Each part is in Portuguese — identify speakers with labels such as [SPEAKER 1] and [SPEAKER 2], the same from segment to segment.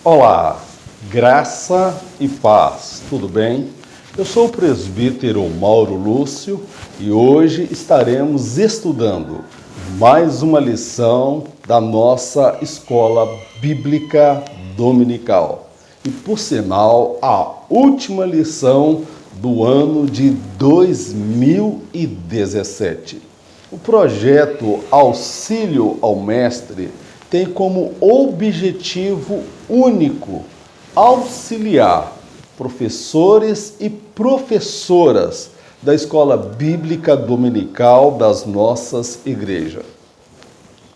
[SPEAKER 1] Olá, graça e paz, tudo bem? Eu sou o presbítero Mauro Lúcio e hoje estaremos estudando mais uma lição da nossa escola bíblica dominical. E por sinal, a última lição do ano de 2017. O projeto Auxílio ao Mestre tem como objetivo único auxiliar professores e professoras da Escola Bíblica Dominical das nossas igrejas.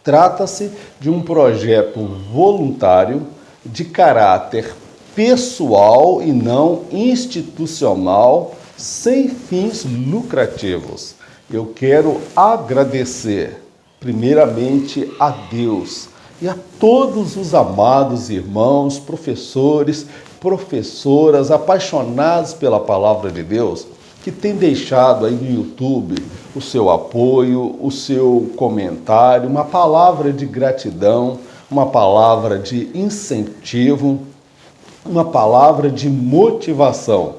[SPEAKER 1] Trata-se de um projeto voluntário de caráter pessoal e não institucional, sem fins lucrativos. Eu quero agradecer, primeiramente, a Deus e a todos os amados irmãos, professores, professoras, apaixonados pela palavra de Deus, que têm deixado aí no YouTube o seu apoio, o seu comentário, uma palavra de gratidão, uma palavra de incentivo, uma palavra de motivação.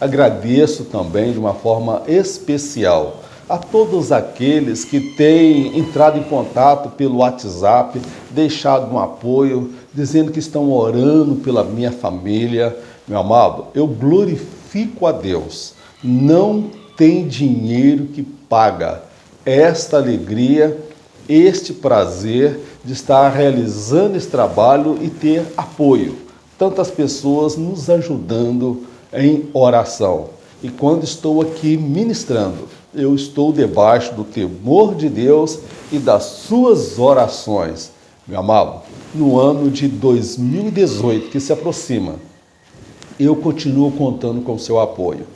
[SPEAKER 1] Agradeço também de uma forma especial a todos aqueles que têm entrado em contato pelo WhatsApp, deixado um apoio, dizendo que estão orando pela minha família. Meu amado, eu glorifico a Deus. Não tem dinheiro que paga esta alegria, este prazer de estar realizando esse trabalho e ter apoio. Tantas pessoas nos ajudando em oração. E quando estou aqui ministrando, eu estou debaixo do temor de Deus e das suas orações. Meu amado, no ano de 2018 que se aproxima, eu continuo contando com o seu apoio.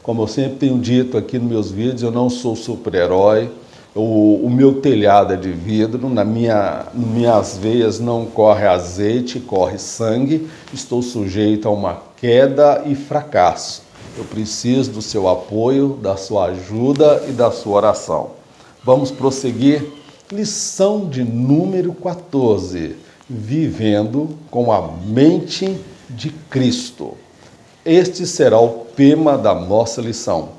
[SPEAKER 1] Como eu sempre tenho dito aqui nos meus vídeos, eu não sou super-herói, o meu telhado é de vidro, nas minhas veias não corre azeite, corre sangue, estou sujeito a uma queda e fracasso. Eu preciso do seu apoio, da sua ajuda e da sua oração. Vamos prosseguir. Lição de número 14. Vivendo com a mente de Cristo. Este será o tema da nossa lição.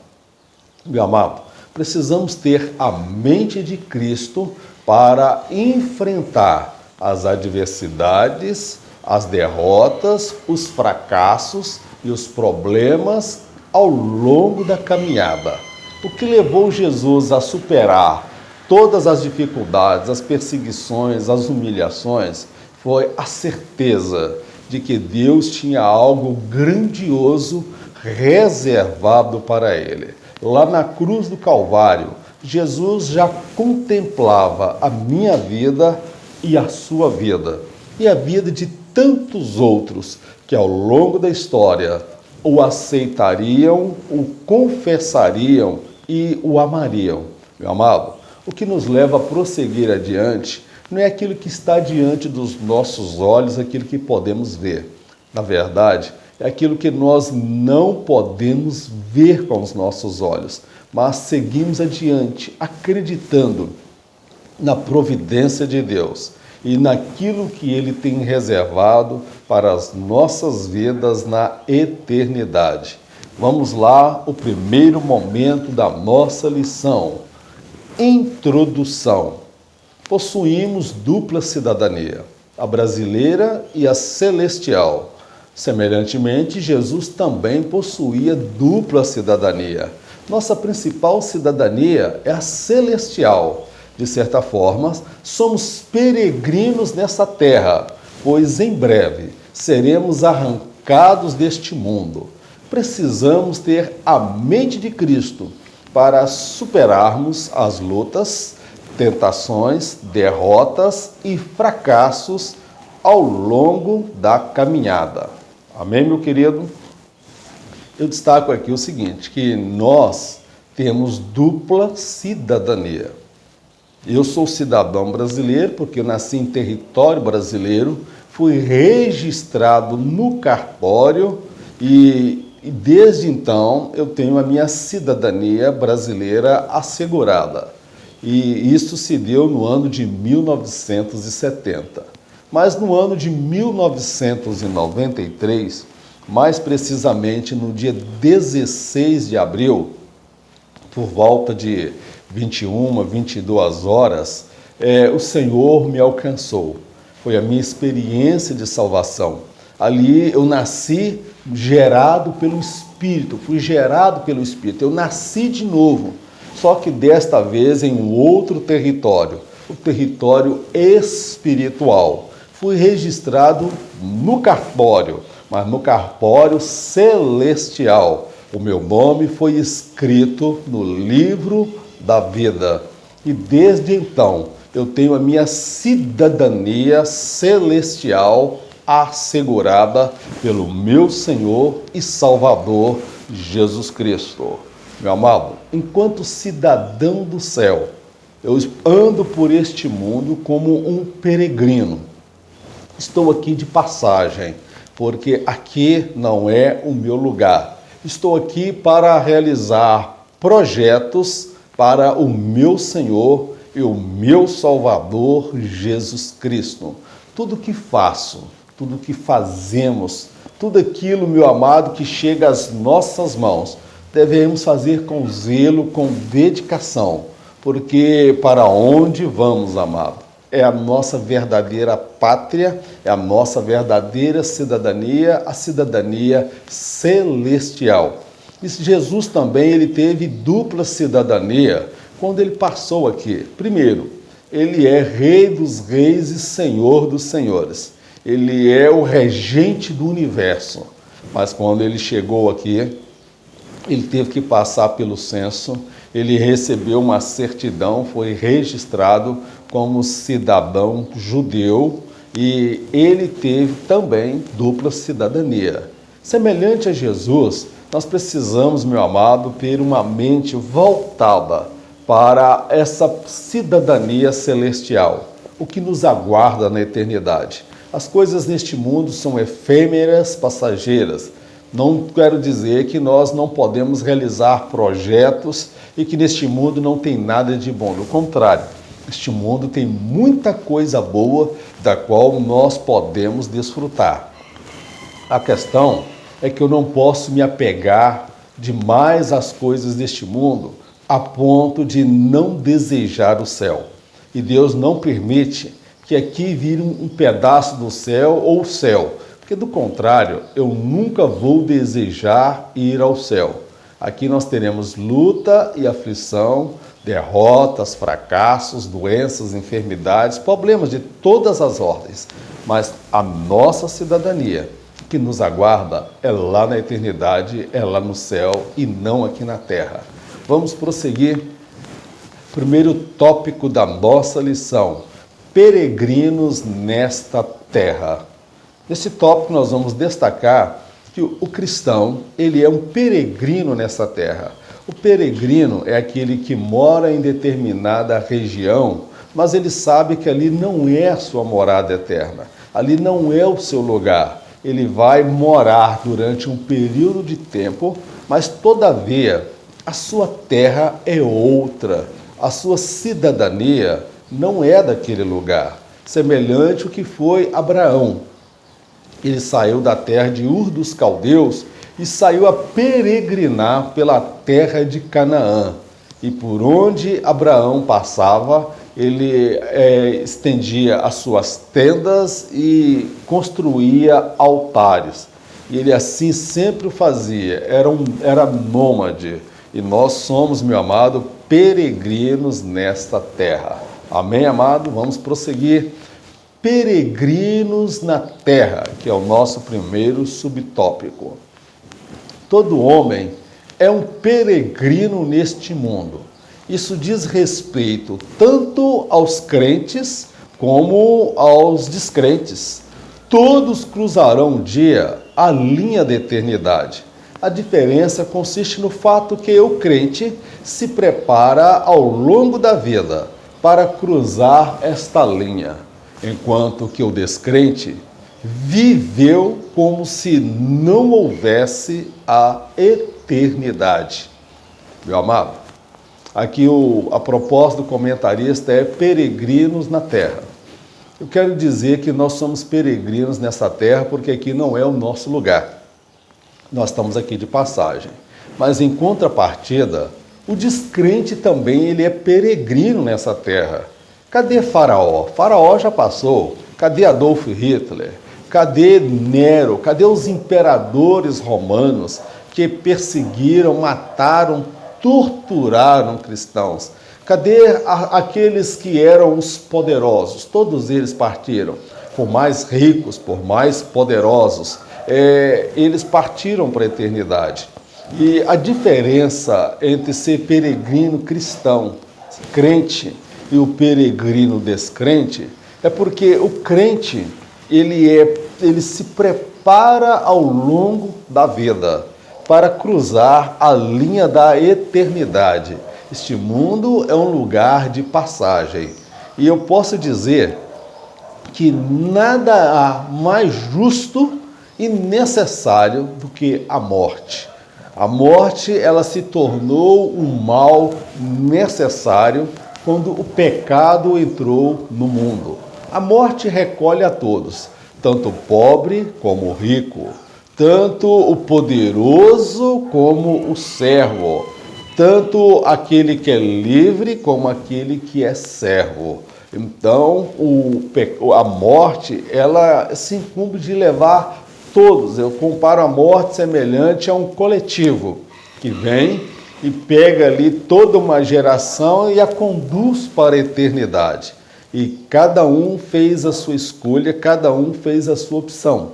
[SPEAKER 1] Meu amado, precisamos ter a mente de Cristo para enfrentar as adversidades, as derrotas, os fracassos e os problemas ao longo da caminhada. O que levou Jesus a superar todas as dificuldades, as perseguições, as humilhações, foi a certeza de que Deus tinha algo grandioso reservado para ele. Lá na cruz do Calvário, Jesus já contemplava a minha vida e a sua vida, e a vida de tantos outros que ao longo da história o aceitariam, o confessariam e o amariam. Meu amado, o que nos leva a prosseguir adiante não é aquilo que está diante dos nossos olhos, aquilo que podemos ver. Na verdade, é aquilo que nós não podemos ver com os nossos olhos, mas seguimos adiante, acreditando na providência de Deus e naquilo que Ele tem reservado para as nossas vidas na eternidade. Vamos lá, o primeiro momento da nossa lição. Introdução. Possuímos dupla cidadania, a brasileira e a celestial. Semelhantemente, Jesus também possuía dupla cidadania. Nossa principal cidadania é a celestial. De certa forma, somos peregrinos nessa terra, pois em breve seremos arrancados deste mundo. Precisamos ter a mente de Cristo para superarmos as lutas, tentações, derrotas e fracassos ao longo da caminhada. Amém, meu querido? Eu destaco aqui o seguinte, que nós temos dupla cidadania. Eu sou cidadão brasileiro porque eu nasci em território brasileiro, fui registrado no cartório e E desde então eu tenho a minha cidadania brasileira assegurada. E isso se deu no ano de 1970. Mas no ano de 1993, mais precisamente no dia 16 de abril, por volta de 21, 22 horas, o Senhor me alcançou. Foi a minha experiência de salvação. Ali eu nasci gerado pelo Espírito, fui gerado pelo Espírito. Eu nasci de novo, só que desta vez em um outro território, o território espiritual. Fui registrado no cartório, mas no cartório celestial. O meu nome foi escrito no livro da vida. E desde então eu tenho a minha cidadania celestial assegurada pelo meu Senhor e Salvador Jesus Cristo. Meu amado, enquanto cidadão do céu, eu ando por este mundo como um peregrino. Estou aqui de passagem, porque aqui não é o meu lugar. Estou aqui para realizar projetos para o meu Senhor e o meu Salvador Jesus Cristo. Tudo que faço, tudo que fazemos, tudo aquilo, meu amado, que chega às nossas mãos, devemos fazer com zelo, com dedicação, porque para onde vamos, amado? É a nossa verdadeira pátria, é a nossa verdadeira cidadania, a cidadania celestial. E Jesus também ele teve dupla cidadania quando ele passou aqui. Primeiro, ele é Rei dos Reis e Senhor dos Senhores. Ele é o regente do universo. Mas quando ele chegou aqui, ele teve que passar pelo censo, ele recebeu uma certidão, foi registrado como cidadão judeu e ele teve também dupla cidadania. Semelhante a Jesus, nós precisamos, meu amado, ter uma mente voltada para essa cidadania celestial, o que nos aguarda na eternidade. As coisas neste mundo são efêmeras, passageiras. Não quero dizer que nós não podemos realizar projetos e que neste mundo não tem nada de bom. Do contrário, este mundo tem muita coisa boa da qual nós podemos desfrutar. A questão é que eu não posso me apegar demais às coisas deste mundo a ponto de não desejar o céu. E Deus não permite que aqui vire um pedaço do céu ou o céu. Porque do contrário, eu nunca vou desejar ir ao céu. Aqui nós teremos luta e aflição, derrotas, fracassos, doenças, enfermidades, problemas de todas as ordens. Mas a nossa cidadania que nos aguarda é lá na eternidade, é lá no céu e não aqui na terra. Vamos prosseguir. Primeiro tópico da nossa lição: peregrinos nesta terra. Nesse tópico nós vamos destacar que o cristão, ele é um peregrino nessa terra. O peregrino é aquele que mora em determinada região, mas ele sabe que ali não é a sua morada eterna, ali não é o seu lugar. Ele vai morar durante um período de tempo, mas todavia a sua terra é outra, a sua cidadania não é daquele lugar, semelhante ao que foi Abraão. Ele saiu da terra de Ur dos Caldeus e saiu a peregrinar pela terra de Canaã. E por onde Abraão passava, ele estendia as suas tendas e construía altares. E ele assim sempre o fazia, era nômade. E nós somos, meu amado, peregrinos nesta terra. Amém, amado? Vamos prosseguir. Peregrinos na terra, que é o nosso primeiro subtópico. Todo homem é um peregrino neste mundo. Isso diz respeito tanto aos crentes como aos descrentes. Todos cruzarão um dia a linha da eternidade. A diferença consiste no fato que o crente se prepara ao longo da vida para cruzar esta linha, enquanto que o descrente, viveu como se não houvesse a eternidade. Meu amado, aqui a proposta do comentarista é peregrinos na terra. Eu quero dizer que nós somos peregrinos nessa terra porque aqui não é o nosso lugar. Nós estamos aqui de passagem. Mas em contrapartida, o descrente também ele é peregrino nessa terra. Cadê Faraó? Faraó já passou. Cadê Adolf Hitler? Cadê Nero? Cadê os imperadores romanos que perseguiram, mataram, torturaram cristãos? Cadê aqueles que eram os poderosos? Todos eles partiram. Por mais ricos, por mais poderosos, eles partiram para a eternidade. E a diferença entre ser peregrino cristão, crente, e o peregrino descrente é porque o crente ele se prepara ao longo da vida para cruzar a linha da eternidade. Este mundo é um lugar de passagem. E eu posso dizer que nada há mais justo e necessário do que a morte. A morte, ela se tornou um mal necessário quando o pecado entrou no mundo. A morte recolhe a todos, tanto o pobre como o rico, tanto o poderoso como o servo, tanto aquele que é livre como aquele que é servo. Então, a morte, ela se incumbe de levar todos. Eu comparo a morte semelhante a um coletivo que vem e pega ali toda uma geração e a conduz para a eternidade. E cada um fez a sua escolha, cada um fez a sua opção.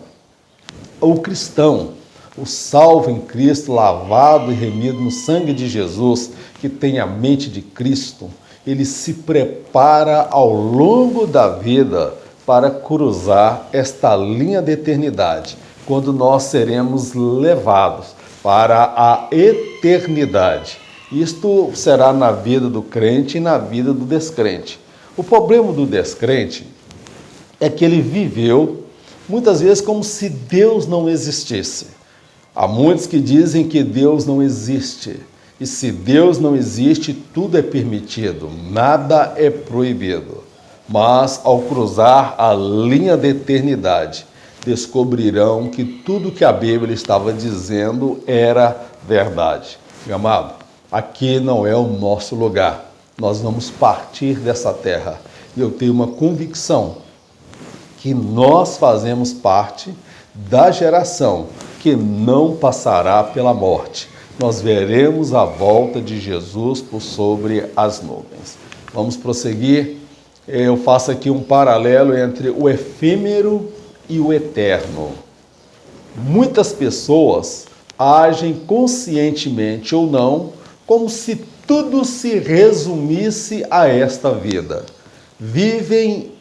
[SPEAKER 1] O cristão, o salvo em Cristo, lavado e remido no sangue de Jesus, que tem a mente de Cristo, ele se prepara ao longo da vida para cruzar esta linha da eternidade, quando nós seremos levados para a eternidade. Isto será na vida do crente e na vida do descrente. O problema do descrente é que ele viveu muitas vezes como se Deus não existisse. Há muitos que dizem que Deus não existe. E se Deus não existe, tudo é permitido, nada é proibido. Mas ao cruzar a linha da eternidade, descobrirão que tudo que a Bíblia estava dizendo era verdade. Meu amado, aqui não é o nosso lugar. Nós vamos partir dessa terra. E eu tenho uma convicção que nós fazemos parte da geração que não passará pela morte. Nós veremos a volta de Jesus por sobre as nuvens. Vamos prosseguir. Eu faço aqui um paralelo entre o efêmero e o eterno. Muitas pessoas agem conscientemente ou não, como se tudo se resumisse a esta vida. Vivem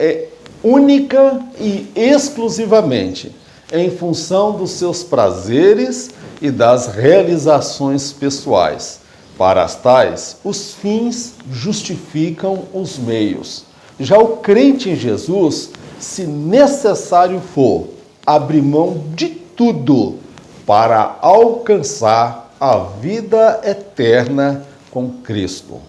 [SPEAKER 1] única e exclusivamente em função dos seus prazeres e das realizações pessoais. Para as tais, os fins justificam os meios. Já o crente em Jesus, se necessário for, abre mão de tudo para alcançar a vida eterna com Cristo.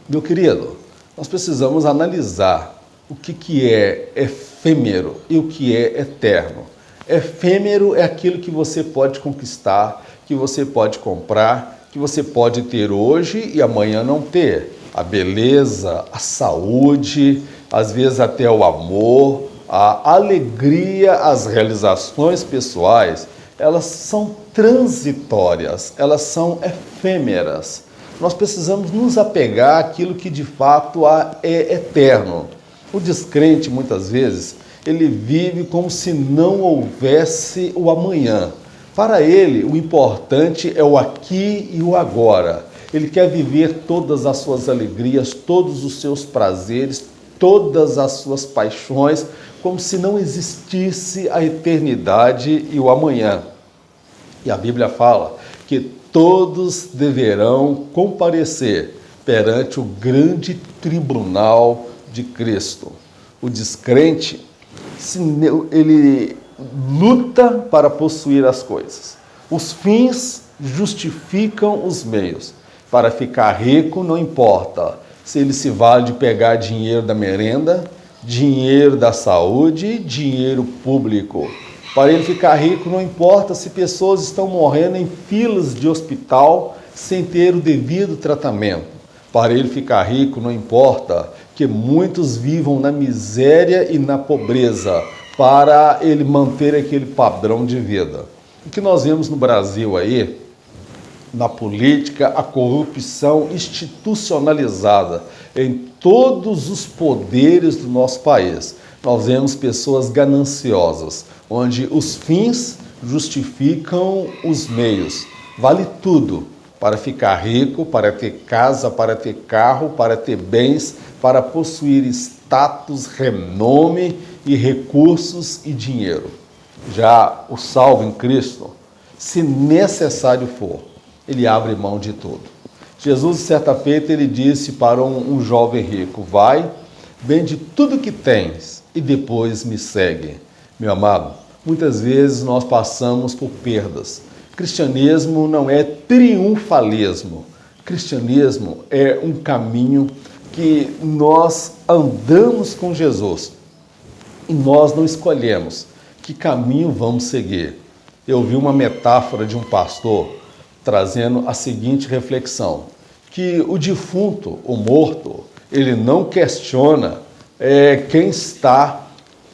[SPEAKER 1] Meu querido, nós precisamos analisar o que é efêmero e o que é eterno. Efêmero é aquilo que você pode conquistar, que você pode comprar, que você pode ter hoje e amanhã não ter. A beleza, a saúde, às vezes até o amor, a alegria, as realizações pessoais, elas são transitórias, elas são efêmeras. Nós precisamos nos apegar àquilo que de fato é eterno. O descrente, muitas vezes, ele vive como se não houvesse o amanhã. Para ele, o importante é o aqui e o agora. Ele quer viver todas as suas alegrias, todos os seus prazeres, todas as suas paixões, como se não existisse a eternidade e o amanhã. E a Bíblia fala que todos deverão comparecer perante o grande tribunal de Cristo. O descrente, ele luta para possuir as coisas. Os fins justificam os meios. Para ficar rico, não importa se ele se vale de pegar dinheiro da merenda, dinheiro da saúde, dinheiro público. Para ele ficar rico, não importa se pessoas estão morrendo em filas de hospital sem ter o devido tratamento. Para ele ficar rico, não importa que muitos vivam na miséria e na pobreza, para ele manter aquele padrão de vida. O que nós vemos no Brasil aí, na política, a corrupção institucionalizada em todos os poderes do nosso país. Nós vemos pessoas gananciosas, onde os fins justificam os meios. Vale tudo para ficar rico, para ter casa, para ter carro, para ter bens, para possuir status, renome e recursos e dinheiro. Já o salvo em Cristo, se necessário for, ele abre mão de tudo. Jesus, certa feita, ele disse para um jovem rico: vai, vende tudo que tens e depois me segue. Meu amado, muitas vezes nós passamos por perdas. Cristianismo não é triunfalismo. Cristianismo é um caminho que nós andamos com Jesus e nós não escolhemos que caminho vamos seguir. Eu vi uma metáfora de um pastor trazendo a seguinte reflexão, que o defunto, o morto, ele não questiona quem está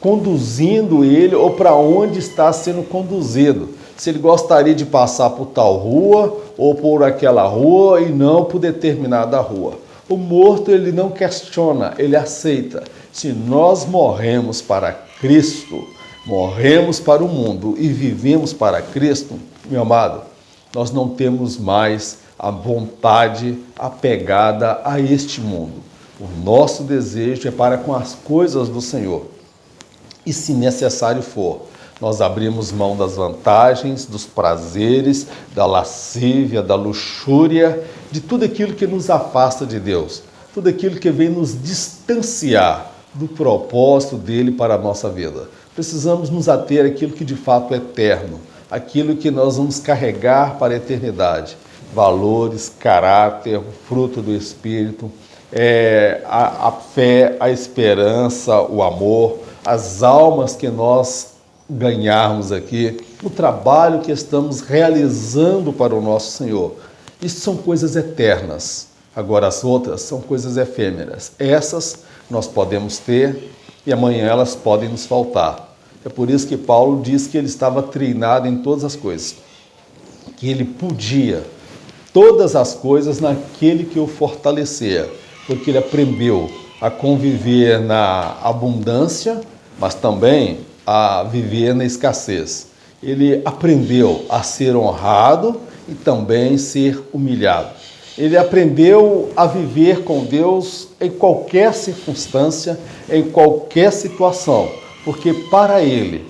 [SPEAKER 1] conduzindo ele ou para onde está sendo conduzido. Se ele gostaria de passar por tal rua ou por aquela rua e não por determinada rua. O morto, ele não questiona, ele aceita. Se nós morremos para Cristo, morremos para o mundo e vivemos para Cristo, meu amado, nós não temos mais a vontade apegada a este mundo. O nosso desejo é para com as coisas do Senhor. E se necessário for, nós abrimos mão das vantagens, dos prazeres, da lascívia, da luxúria, de tudo aquilo que nos afasta de Deus, tudo aquilo que vem nos distanciar do propósito dele para a nossa vida. Precisamos nos ater àquilo que de fato é eterno, aquilo que nós vamos carregar para a eternidade. Valores, caráter, fruto do Espírito, a fé, a esperança, o amor, as almas que nós ganharmos aqui, o trabalho que estamos realizando para o nosso Senhor. Isso são coisas eternas. Agora as outras são coisas efêmeras. Essas nós podemos ter e amanhã elas podem nos faltar. É por isso que Paulo diz que ele estava treinado em todas as coisas, que ele podia todas as coisas naquele que o fortalecia, porque ele aprendeu a conviver na abundância, mas também a viver na escassez. Ele aprendeu a ser honrado e também ser humilhado. Ele aprendeu a viver com Deus em qualquer circunstância, em qualquer situação, porque para ele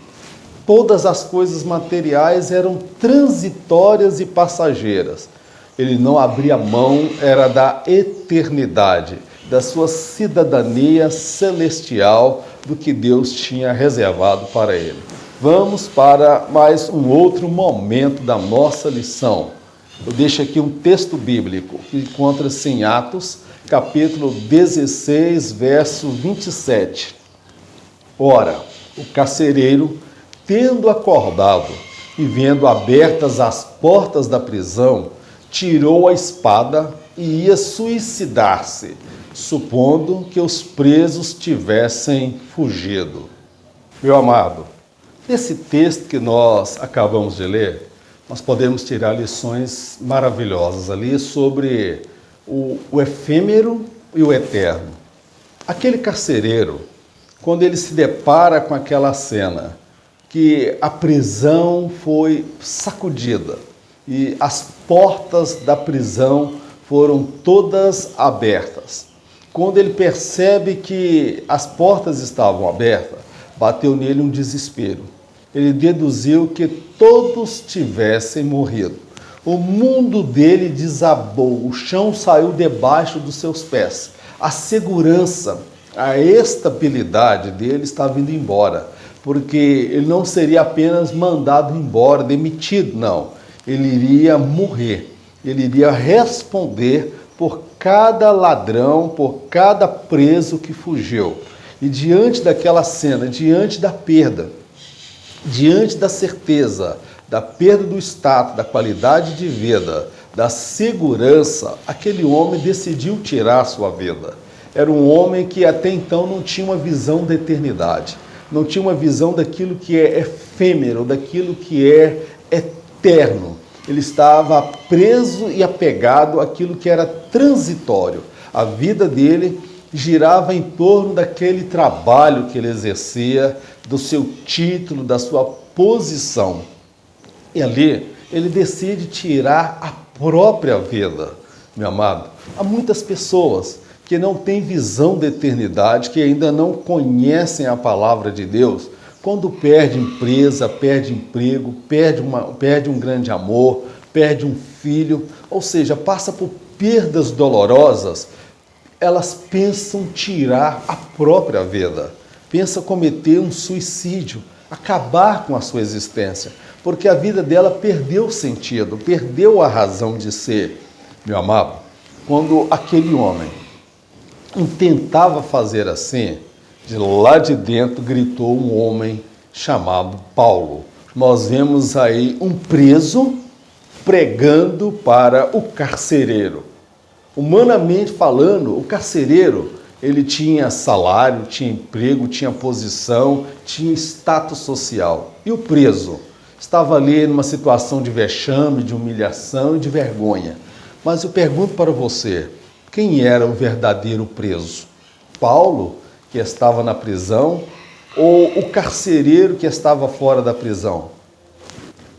[SPEAKER 1] todas as coisas materiais eram transitórias e passageiras. Ele não abria mão, era da eternidade, da sua cidadania celestial, do que Deus tinha reservado para ele. Vamos para mais um outro momento da nossa lição. Eu deixo aqui um texto bíblico que encontra-se em Atos, capítulo 16, verso 27. Ora, o carcereiro, tendo acordado e vendo abertas as portas da prisão, tirou a espada e ia suicidar-se, supondo que os presos tivessem fugido. Meu amado, nesse texto que nós acabamos de ler, nós podemos tirar lições maravilhosas ali sobre o efêmero e o eterno. Aquele carcereiro, quando ele se depara com aquela cena, que a prisão foi sacudida e as portas da prisão foram todas abertas. Quando ele percebe que as portas estavam abertas, bateu nele um desespero. Ele deduziu que todos tivessem morrido. O mundo dele desabou, o chão saiu debaixo dos seus pés. A segurança, a estabilidade dele estava indo embora, porque ele não seria apenas mandado embora, demitido, não. Ele iria morrer, ele iria responder por cada ladrão, por cada preso que fugiu. E diante daquela cena, diante da perda, diante da certeza, da perda do status, da qualidade de vida, da segurança, aquele homem decidiu tirar a sua vida. Era um homem que até então não tinha uma visão da eternidade, não tinha uma visão daquilo que é efêmero, daquilo que é eterno. Ele estava preso e apegado àquilo que era transitório. A vida dele girava em torno daquele trabalho que ele exercia, do seu título, da sua posição. E ali ele decide tirar a própria vida, meu amado. Há muitas pessoas que não têm visão da eternidade, que ainda não conhecem a palavra de Deus, quando perde empresa, perde emprego, perde um grande amor, perde um filho, ou seja, passa por perdas dolorosas, elas pensam tirar a própria vida, pensam cometer um suicídio, acabar com a sua existência, porque a vida dela perdeu o sentido, perdeu a razão de ser. Meu amado, quando aquele homem tentava fazer assim, de lá de dentro gritou um homem chamado Paulo. Nós vemos aí um preso pregando para o carcereiro. Humanamente falando, o carcereiro, ele tinha salário, tinha emprego, tinha posição, tinha status social. E o preso estava ali numa situação de vexame, de humilhação e de vergonha. Mas eu pergunto para você, quem era o verdadeiro preso? Paulo, que estava na prisão, ou o carcereiro que estava fora da prisão?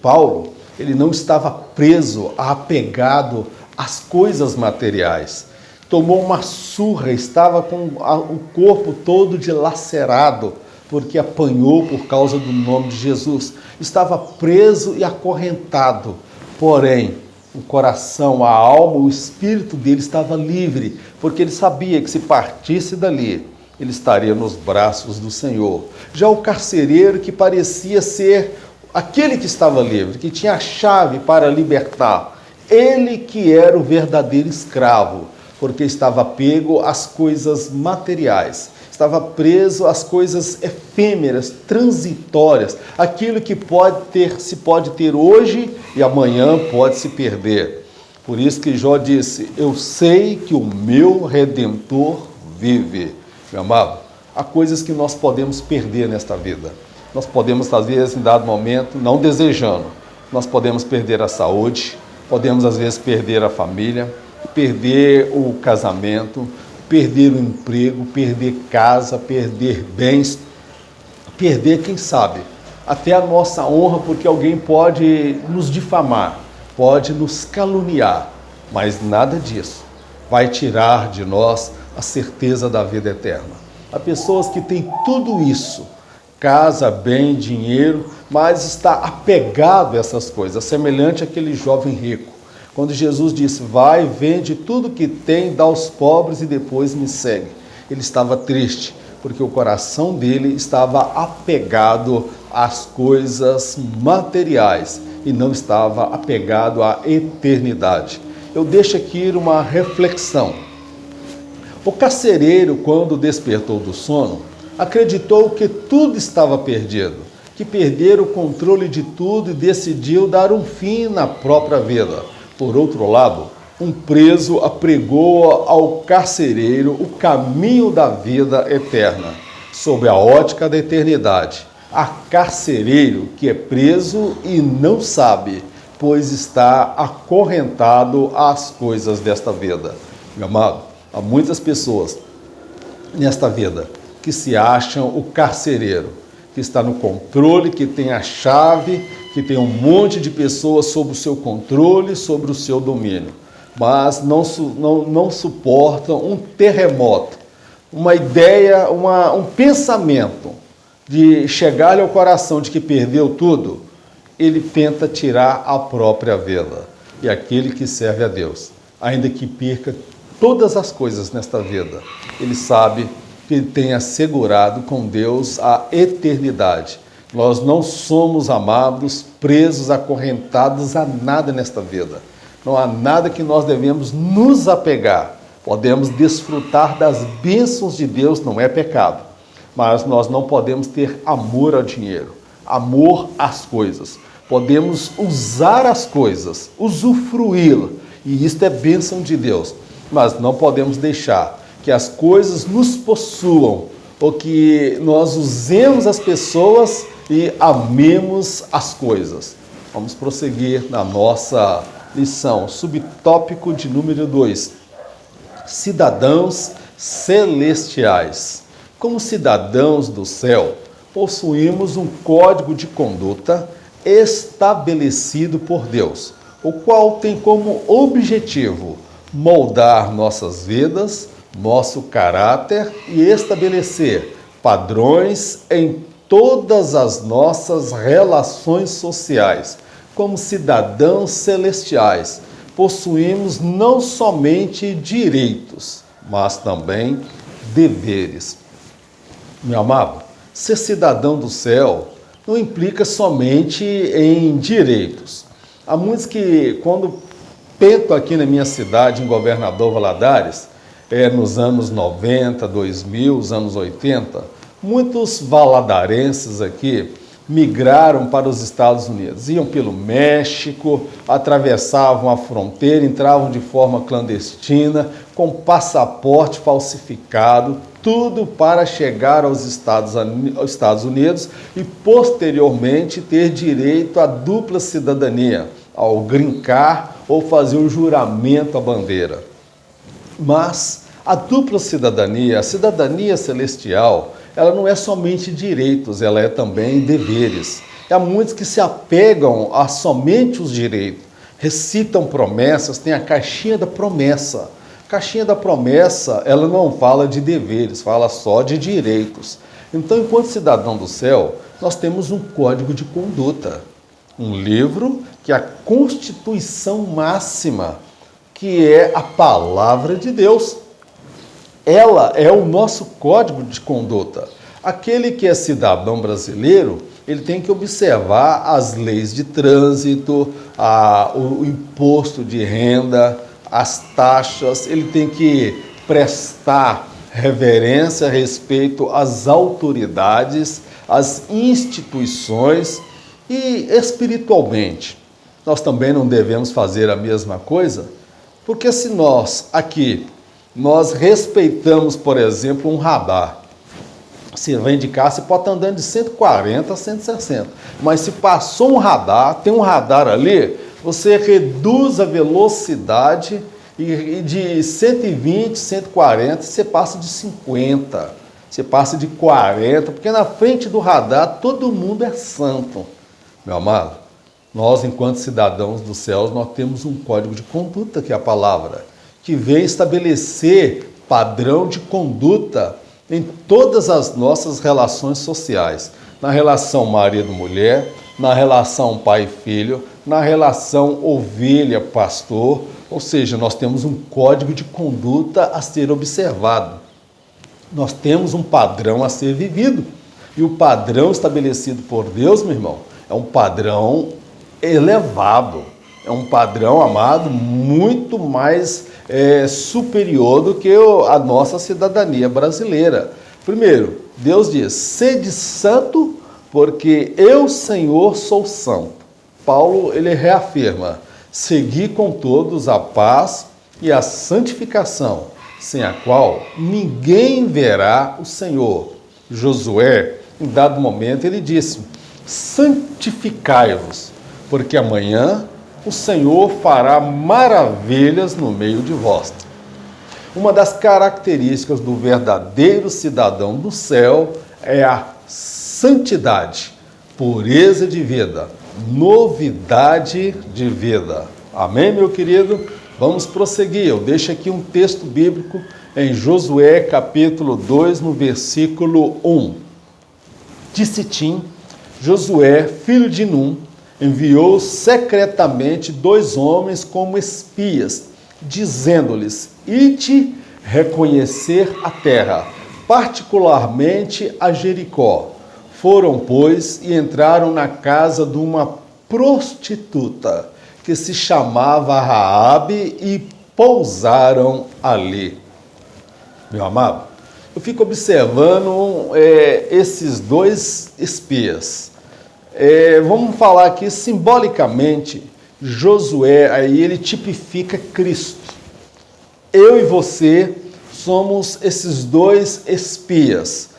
[SPEAKER 1] Paulo, ele não estava preso, apegado às coisas materiais. Tomou uma surra, estava com o corpo todo dilacerado, porque apanhou por causa do nome de Jesus. Estava preso e acorrentado, porém, o coração, a alma, o espírito dele estava livre, porque ele sabia que se partisse dali, ele estaria nos braços do Senhor. Já o carcereiro, que parecia ser aquele que estava livre, que tinha a chave para libertar, ele que era o verdadeiro escravo, porque estava apego às coisas materiais, estava preso às coisas efêmeras, transitórias, aquilo que se pode ter hoje e amanhã pode se perder. Por isso que Jó disse, eu sei que o meu Redentor vive. Meu amado, há coisas que nós podemos perder nesta vida. Nós podemos, às vezes, em dado momento, não desejando, nós podemos perder a saúde, podemos, às vezes, perder a família, perder o casamento, perder o emprego, perder casa, perder bens, perder, quem sabe, até a nossa honra, porque alguém pode nos difamar, pode nos caluniar, mas nada disso vai tirar de nós a certeza da vida eterna. Há pessoas que têm tudo isso, casa, bem, dinheiro, mas está apegado a essas coisas, semelhante àquele jovem rico. Quando Jesus disse, vai, vende tudo que tem, dá aos pobres e depois me segue. Ele estava triste, porque o coração dele estava apegado às coisas materiais e não estava apegado à eternidade. Eu deixo aqui uma reflexão. O carcereiro, quando despertou do sono, acreditou que tudo estava perdido, que perdera o controle de tudo e decidiu dar um fim na própria vida. Por outro lado, um preso apregou ao carcereiro o caminho da vida eterna, sob a ótica da eternidade. Há carcereiro que é preso e não sabe, pois está acorrentado às coisas desta vida. Meu amado, há muitas pessoas nesta vida que se acham o carcereiro, que está no controle, que tem a chave, que tem um monte de pessoas sob o seu controle, sobre o seu domínio, mas não suportam um terremoto, uma ideia, um pensamento de chegar-lhe ao coração de que perdeu tudo, ele tenta tirar a própria vida. E aquele que serve a Deus, ainda que perca todas as coisas nesta vida, ele sabe que ele tem assegurado com Deus a eternidade. Nós não somos, amados, presos, acorrentados a nada nesta vida. Não há nada que nós devemos nos apegar. Podemos desfrutar das bênçãos de Deus, não é pecado. Mas nós não podemos ter amor ao dinheiro, amor às coisas. Podemos usar as coisas, usufruí-las, e isto é bênção de Deus. Mas não podemos deixar que as coisas nos possuam, ou que nós usemos as pessoas e amemos as coisas. Vamos prosseguir na nossa lição, subtópico de número 2. Cidadãos celestiais. Como cidadãos do céu, possuímos um código de conduta estabelecido por Deus, o qual tem como objetivo moldar nossas vidas, nosso caráter e estabelecer padrões em todas as nossas relações sociais. Como cidadãos celestiais, possuímos não somente direitos, mas também deveres. Meu amado, ser cidadão do céu não implica somente em direitos. Há muitos que, quando penso aqui na minha cidade, em Governador Valadares, nos anos 90, 2000, os anos 80, muitos valadarenses aqui migraram para os Estados Unidos. Iam pelo México, atravessavam a fronteira, entravam de forma clandestina, com passaporte falsificado, tudo para chegar aos Estados Unidos e, posteriormente, ter direito à dupla cidadania, ao green card ou fazer o juramento à bandeira. Mas a dupla cidadania, a cidadania celestial, ela não é somente direitos, ela é também deveres. Há muitos que se apegam a somente os direitos, recitam promessas, tem a caixinha da promessa. A caixinha da promessa, ela não fala de deveres, fala só de direitos. Então, enquanto cidadão do céu, nós temos um código de conduta, um livro que é a Constituição Máxima, que é a Palavra de Deus. Ela é o nosso código de conduta. Aquele que é cidadão brasileiro, ele tem que observar as leis de trânsito, o imposto de renda, as taxas, ele tem que prestar reverência, respeito às autoridades, às instituições e espiritualmente. Nós também não devemos fazer a mesma coisa, porque se nós aqui respeitamos, por exemplo, um radar. Você vem de carro, você pode estar andando de 140 a 160. Mas se passou um radar, tem um radar ali, você reduz a velocidade e de 120, 140, você passa de 50. Você passa de 40, porque na frente do radar todo mundo é santo. Meu amado, nós, enquanto cidadãos dos céus, nós temos um código de conduta, que é a palavra, que vem estabelecer padrão de conduta em todas as nossas relações sociais, na relação marido-mulher, na relação pai-filho, na relação ovelha-pastor, ou seja, nós temos um código de conduta a ser observado. Nós temos um padrão a ser vivido. E o padrão estabelecido por Deus, meu irmão, é um padrão elevado, é um padrão, amado, muito mais superior do que a nossa cidadania brasileira. Primeiro, Deus diz, sede santo, porque eu, Senhor, sou santo. Paulo, ele reafirma, segui com todos a paz e a santificação, sem a qual ninguém verá o Senhor. Josué, em dado momento, ele disse, santificai-vos, porque amanhã o Senhor fará maravilhas no meio de vós. Uma das características do verdadeiro cidadão do céu é a santidade, pureza de vida, novidade de vida. Amém, meu querido? Vamos prosseguir. Eu deixo aqui um texto bíblico em Josué, capítulo 2, no versículo 1. De Sitim, Josué, filho de Num, enviou secretamente 2 homens como espias, dizendo-lhes, ide reconhecer a terra, particularmente a Jericó. Foram, pois, e entraram na casa de uma prostituta, que se chamava Raabe, e pousaram ali. Meu amado, eu fico observando esses dois espias. Vamos falar aqui simbolicamente, Josué, aí ele tipifica Cristo. Eu e você somos esses dois espias.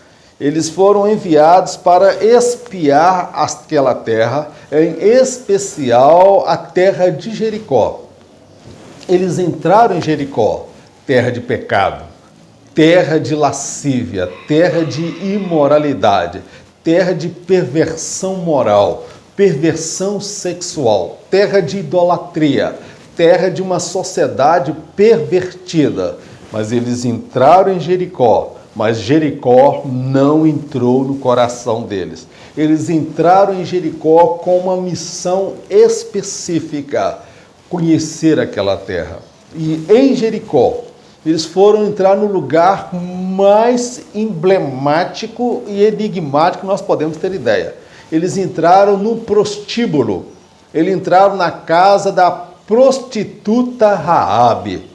[SPEAKER 1] Eles foram enviados para espiar aquela terra, em especial a terra de Jericó. Eles entraram em Jericó, terra de pecado, terra de lascívia, terra de imoralidade, terra de perversão moral, perversão sexual, terra de idolatria, terra de uma sociedade pervertida. Mas eles entraram em Jericó, mas Jericó não entrou no coração deles. Eles entraram em Jericó com uma missão específica, conhecer aquela terra. E em Jericó, eles foram entrar no lugar mais emblemático e enigmático que nós podemos ter ideia. Eles entraram no prostíbulo, eles entraram na casa da prostituta Raabe.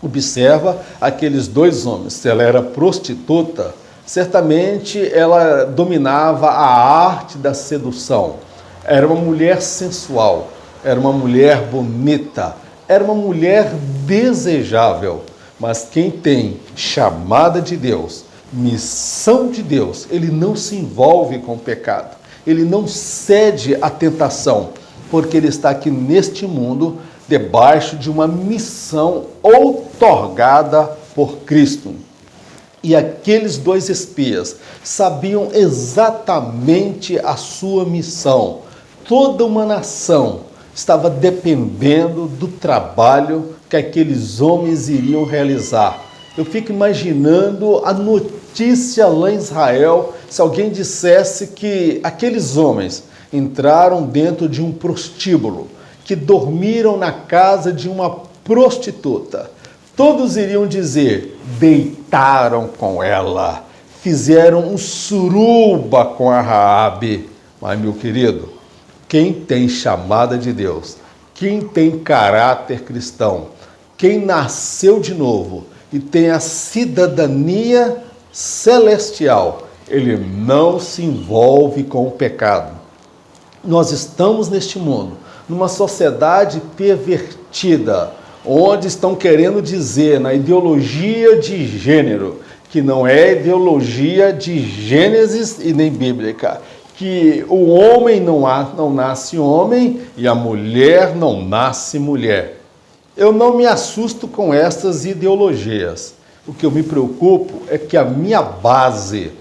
[SPEAKER 1] Observa aqueles dois homens. Se ela era prostituta, certamente ela dominava a arte da sedução. Era uma mulher sensual, era uma mulher bonita, era uma mulher desejável. Mas quem tem chamada de Deus, missão de Deus, ele não se envolve com o pecado, ele não cede à tentação, porque ele está aqui neste mundo debaixo de uma missão outorgada por Cristo. E aqueles dois espias sabiam exatamente a sua missão. Toda uma nação estava dependendo do trabalho que aqueles homens iriam realizar. Eu fico imaginando a notícia lá em Israel, se alguém dissesse que aqueles homens entraram dentro de um prostíbulo, que dormiram na casa de uma prostituta. Todos iriam dizer, deitaram com ela, fizeram um suruba com a Raabe. Mas, meu querido, quem tem chamada de Deus, quem tem caráter cristão, quem nasceu de novo e tem a cidadania celestial, ele não se envolve com o pecado. Nós estamos neste mundo, numa sociedade pervertida, onde estão querendo dizer, na ideologia de gênero, que não é ideologia de Gênesis e nem bíblica, que o homem não nasce homem e a mulher não nasce mulher. Eu não me assusto com estas ideologias. O que eu me preocupo é que a minha base,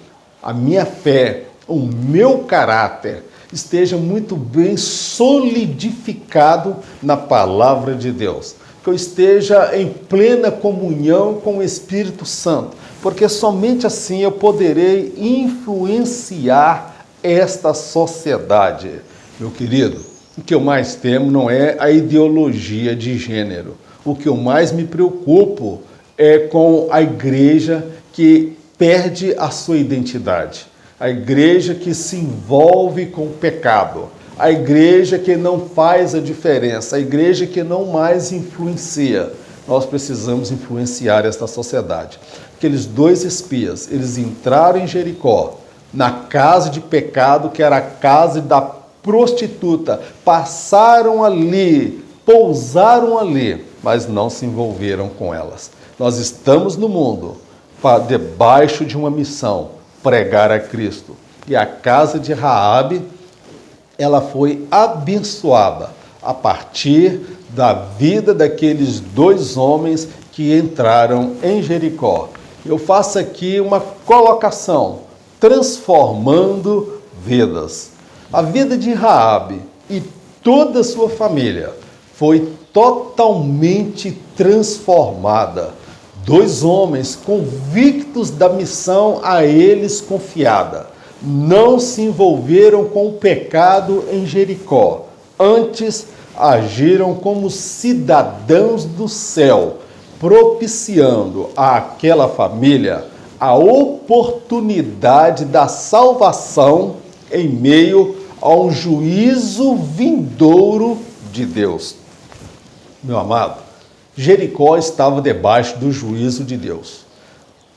[SPEAKER 1] a minha fé, o meu caráter esteja muito bem solidificado na palavra de Deus. Que eu esteja em plena comunhão com o Espírito Santo, porque somente assim eu poderei influenciar esta sociedade. Meu querido, o que eu mais temo não é a ideologia de gênero. O que eu mais me preocupo é com a igreja que perde a sua identidade. A igreja que se envolve com o pecado. A igreja que não faz a diferença. A igreja que não mais influencia. Nós precisamos influenciar esta sociedade. Aqueles dois espias, eles entraram em Jericó, na casa de pecado, que era a casa da prostituta, passaram ali, pousaram ali, mas não se envolveram com elas. Nós estamos no mundo, debaixo de uma missão, pregar a Cristo. E a casa de Raabe, ela foi abençoada a partir da vida daqueles dois homens que entraram em Jericó. Eu faço aqui uma colocação, transformando vidas. A vida de Raabe e toda a sua família foi totalmente transformada. Dois homens convictos da missão a eles confiada. Não se envolveram com o pecado em Jericó. Antes, agiram como cidadãos do céu, propiciando àquela família a oportunidade da salvação em meio a um juízo vindouro de Deus. Meu amado, Jericó estava debaixo do juízo de Deus.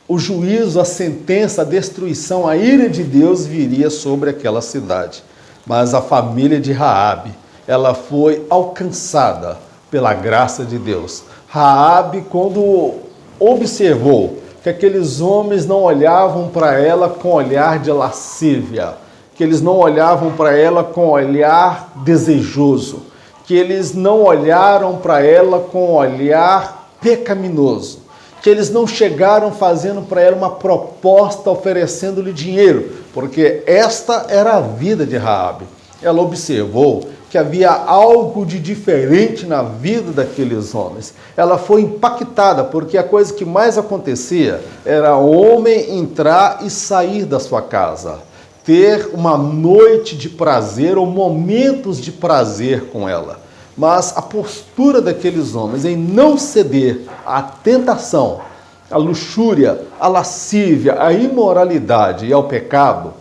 [SPEAKER 1] O juízo, a sentença, a destruição, a ira de Deus viria sobre aquela cidade. Mas a família de Raabe, ela foi alcançada pela graça de Deus. Raabe, quando observou que aqueles homens não olhavam para ela com olhar de lascívia, que eles não olhavam para ela com olhar desejoso, que eles não olharam para ela com olhar pecaminoso, que eles não chegaram fazendo para ela uma proposta oferecendo-lhe dinheiro, porque esta era a vida de Raabe. Ela observou que havia algo de diferente na vida daqueles homens. Ela foi impactada, porque a coisa que mais acontecia era o homem entrar e sair da sua casa, ter uma noite de prazer ou momentos de prazer com ela. Mas a postura daqueles homens em não ceder à tentação, à luxúria, à lascívia, à imoralidade e ao pecado,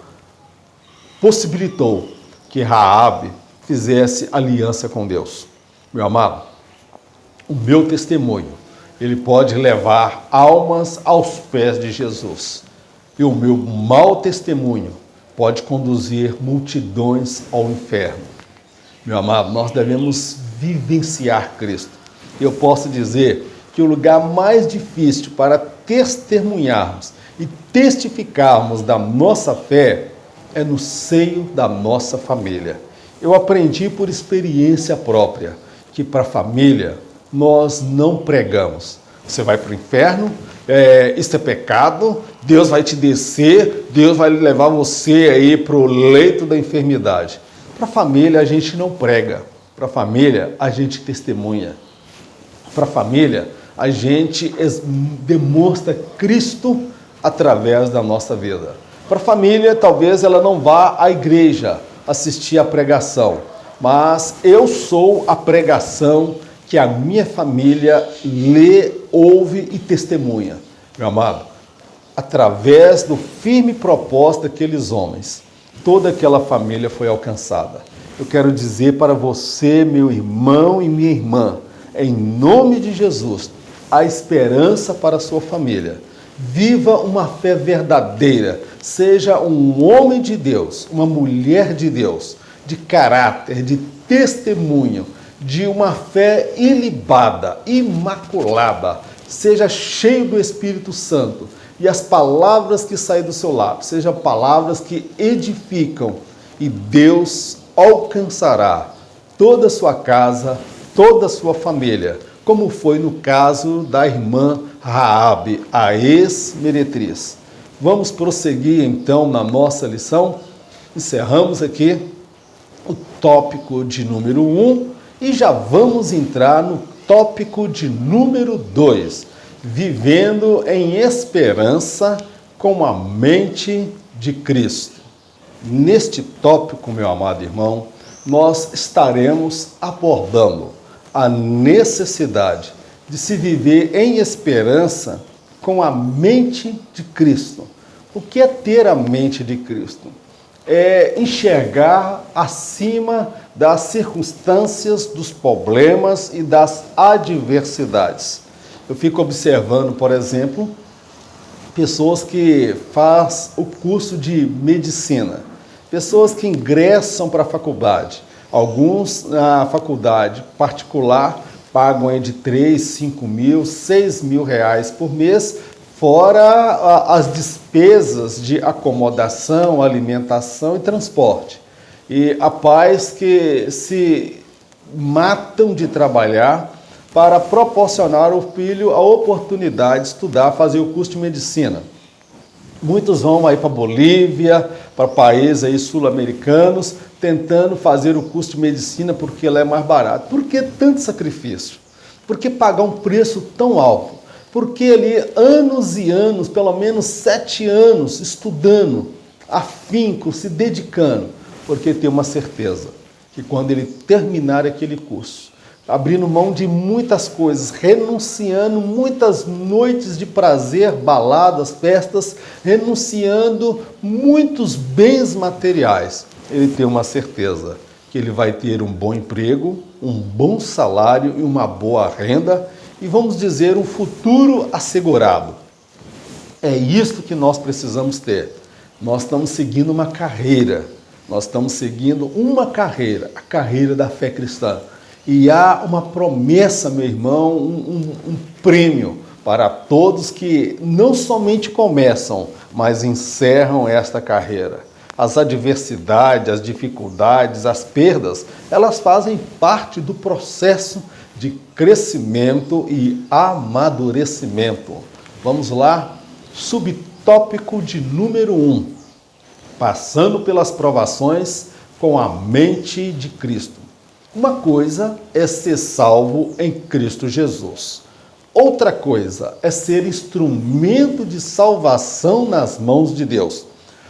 [SPEAKER 1] possibilitou que Raabe fizesse aliança com Deus. Meu amado, o meu testemunho, ele pode levar almas aos pés de Jesus. E o meu mau testemunho pode conduzir multidões ao inferno. Meu amado, nós devemos vivenciar Cristo. Eu posso dizer que o lugar mais difícil para testemunharmos e testificarmos da nossa fé é no seio da nossa família. Eu aprendi por experiência própria que para a família nós não pregamos. Você vai para o inferno, isso é pecado, Deus vai te descer, Deus vai levar você aí para o leito da enfermidade. Para a família a gente não prega, para a família a gente testemunha. Para a família a gente demonstra Cristo através da nossa vida. Para a família talvez ela não vá à igreja assistir a pregação, mas eu sou a pregação que a minha família lê, ouve e testemunha. Meu amado, através do firme propósito daqueles homens, toda aquela família foi alcançada. Eu quero dizer para você, meu irmão e minha irmã, em nome de Jesus, há esperança para a sua família. Viva uma fé verdadeira, seja um homem de Deus, uma mulher de Deus, de caráter, de testemunho, de uma fé ilibada, imaculada, seja cheio do Espírito Santo e as palavras que saem do seu lábio sejam palavras que edificam e Deus alcançará toda a sua casa, toda a sua família, como foi no caso da irmã Raabe, a ex-meretriz. Vamos prosseguir então na nossa lição. Encerramos aqui o tópico de número 1 e já vamos entrar no tópico de número 2, vivendo em esperança com a mente de Cristo. Neste tópico, meu amado irmão, nós estaremos abordando a necessidade de se viver em esperança com a mente de Cristo. O que é ter a mente de Cristo? É enxergar acima das circunstâncias, dos problemas e das adversidades. Eu fico observando, por exemplo, pessoas que fazem o curso de medicina, pessoas que ingressam para a faculdade. Alguns na faculdade particular pagam aí de 3, 5 mil, 6 mil reais por mês, fora as despesas de acomodação, alimentação e transporte. E há pais que se matam de trabalhar para proporcionar ao filho a oportunidade de estudar, fazer o curso de medicina. Muitos vão aí para Bolívia, para países aí sul-americanos, tentando fazer o curso de medicina porque ela é mais barata. Por que tanto sacrifício? Por que pagar um preço tão alto? Por que ali anos e anos, pelo menos 7 anos, estudando, afinco, se dedicando? Porque tem uma certeza, que quando ele terminar aquele curso, abrindo mão de muitas coisas, renunciando muitas noites de prazer, baladas, festas, renunciando muitos bens materiais, ele tem uma certeza que ele vai ter um bom emprego, um bom salário e uma boa renda e, vamos dizer, um futuro assegurado. É isso que nós precisamos ter. Nós estamos seguindo uma carreira, a carreira da fé cristã. E há uma promessa, meu irmão, um prêmio para todos que não somente começam, mas encerram esta carreira. As adversidades, as dificuldades, as perdas, elas fazem parte do processo de crescimento e amadurecimento. Vamos lá? Subtópico de número 1. Passando pelas provações com a mente de Cristo. Uma coisa é ser salvo em Cristo Jesus. Outra coisa é ser instrumento de salvação nas mãos de Deus.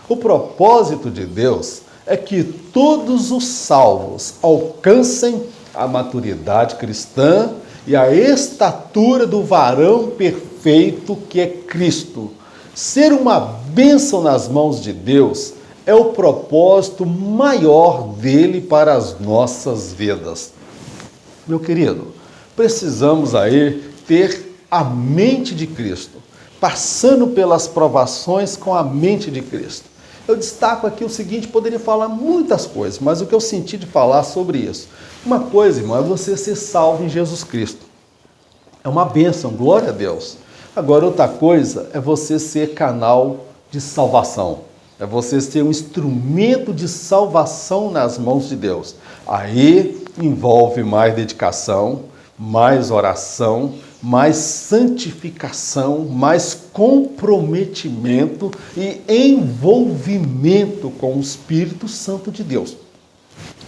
[SPEAKER 1] O propósito de Deus é que todos os salvos alcancem a maturidade cristã e a estatura do varão perfeito que é Cristo. Ser uma bênção nas mãos de Deus é o propósito maior dele para as nossas vidas. Meu querido, precisamos aí ter a mente de Cristo, passando pelas provações com a mente de Cristo. Eu destaco aqui o seguinte, poderia falar muitas coisas, mas o que eu senti de falar sobre isso. Uma coisa, irmão, é você ser salvo em Jesus Cristo. É uma bênção, glória a Deus. Agora, outra coisa é você ser canal de salvação. É você ser um instrumento de salvação nas mãos de Deus. Aí envolve mais dedicação, mais oração, mais santificação, mais comprometimento e envolvimento com o Espírito Santo de Deus.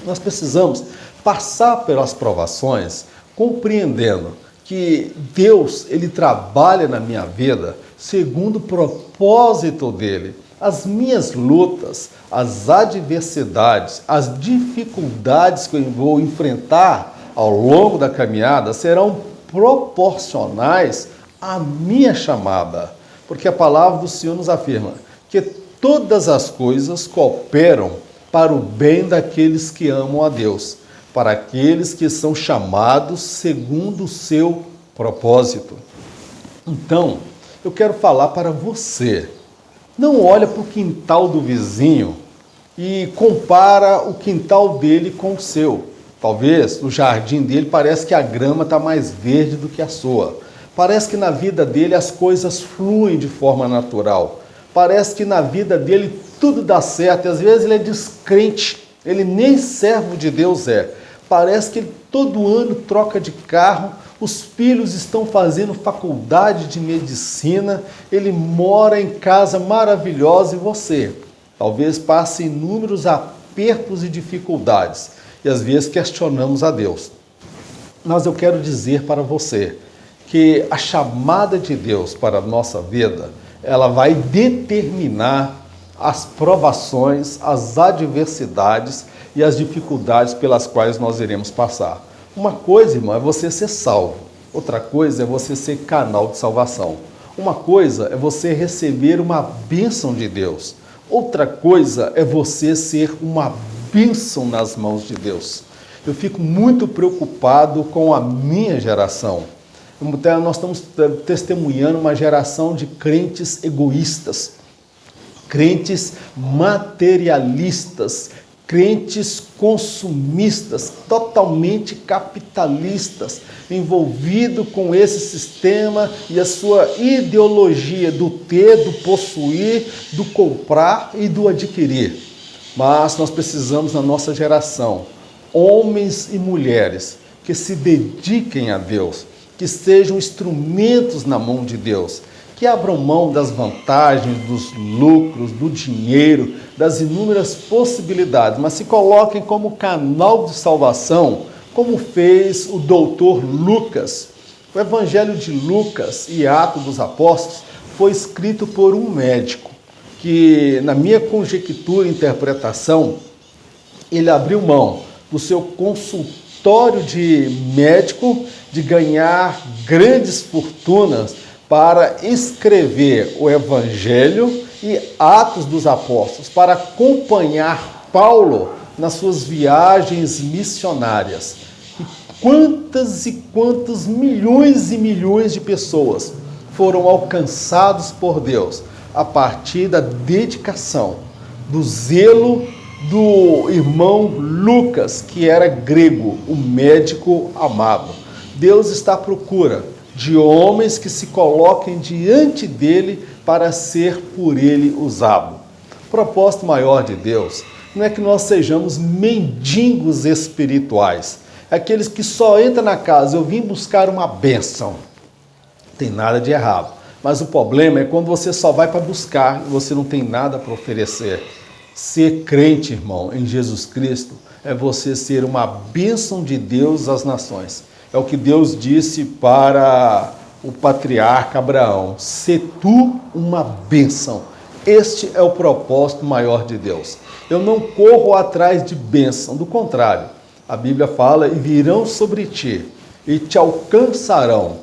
[SPEAKER 1] Nós precisamos passar pelas provações compreendendo que Deus, ele trabalha na minha vida segundo o propósito dele. As minhas lutas, as adversidades, as dificuldades que eu vou enfrentar ao longo da caminhada serão proporcionais à minha chamada. Porque a palavra do Senhor nos afirma que todas as coisas cooperam para o bem daqueles que amam a Deus, para aqueles que são chamados segundo o seu propósito. Então, eu quero falar para você. Não olha para o quintal do vizinho e compara o quintal dele com o seu. Talvez o jardim dele parece que a grama está mais verde do que a sua. Parece que na vida dele as coisas fluem de forma natural. Parece que na vida dele tudo dá certo. E às vezes ele é descrente, ele nem servo de Deus é. Parece que ele todo ano troca de carro, os filhos estão fazendo faculdade de medicina, ele mora em casa maravilhosa e você talvez passe inúmeros apertos e dificuldades. E às vezes questionamos a Deus. Mas eu quero dizer para você que a chamada de Deus para a nossa vida, ela vai determinar as provações, as adversidades e as dificuldades pelas quais nós iremos passar. Uma coisa, irmão, é você ser salvo. Outra coisa é você ser canal de salvação. Uma coisa é você receber uma bênção de Deus. Outra coisa é você ser uma bênção nas mãos de Deus. Eu fico muito preocupado com a minha geração. Nós estamos testemunhando uma geração de crentes egoístas, crentes materialistas, crentes consumistas, totalmente capitalistas, envolvido com esse sistema e a sua ideologia do ter, do possuir, do comprar e do adquirir. Mas nós precisamos, na nossa geração, homens e mulheres que se dediquem a Deus, que sejam instrumentos na mão de Deus, que abram mão das vantagens, dos lucros, do dinheiro, das inúmeras possibilidades, mas se coloquem como canal de salvação, como fez o doutor Lucas. O Evangelho de Lucas e Atos dos Apóstolos foi escrito por um médico, que, na minha conjectura e interpretação, ele abriu mão do seu consultório de médico, de ganhar grandes fortunas para escrever o Evangelho e Atos dos Apóstolos, para acompanhar Paulo nas suas viagens missionárias. E quantos milhões e milhões de pessoas foram alcançados por Deus a partir da dedicação, do zelo do irmão Lucas, que era grego, o médico amado. Deus está à procura de homens que se coloquem diante dele para ser por ele usado. O propósito maior de Deus não é que nós sejamos mendigos espirituais, aqueles que só entram na casa, eu vim buscar uma bênção. Não tem nada de errado, mas o problema é quando você só vai para buscar e você não tem nada para oferecer. Ser crente, irmão, em Jesus Cristo, é você ser uma bênção de Deus às nações. É o que Deus disse para o patriarca Abraão: "Se tu uma bênção". Este é o propósito maior de Deus. Eu não corro atrás de bênção, do contrário. A Bíblia fala: "E virão sobre ti, e te alcançarão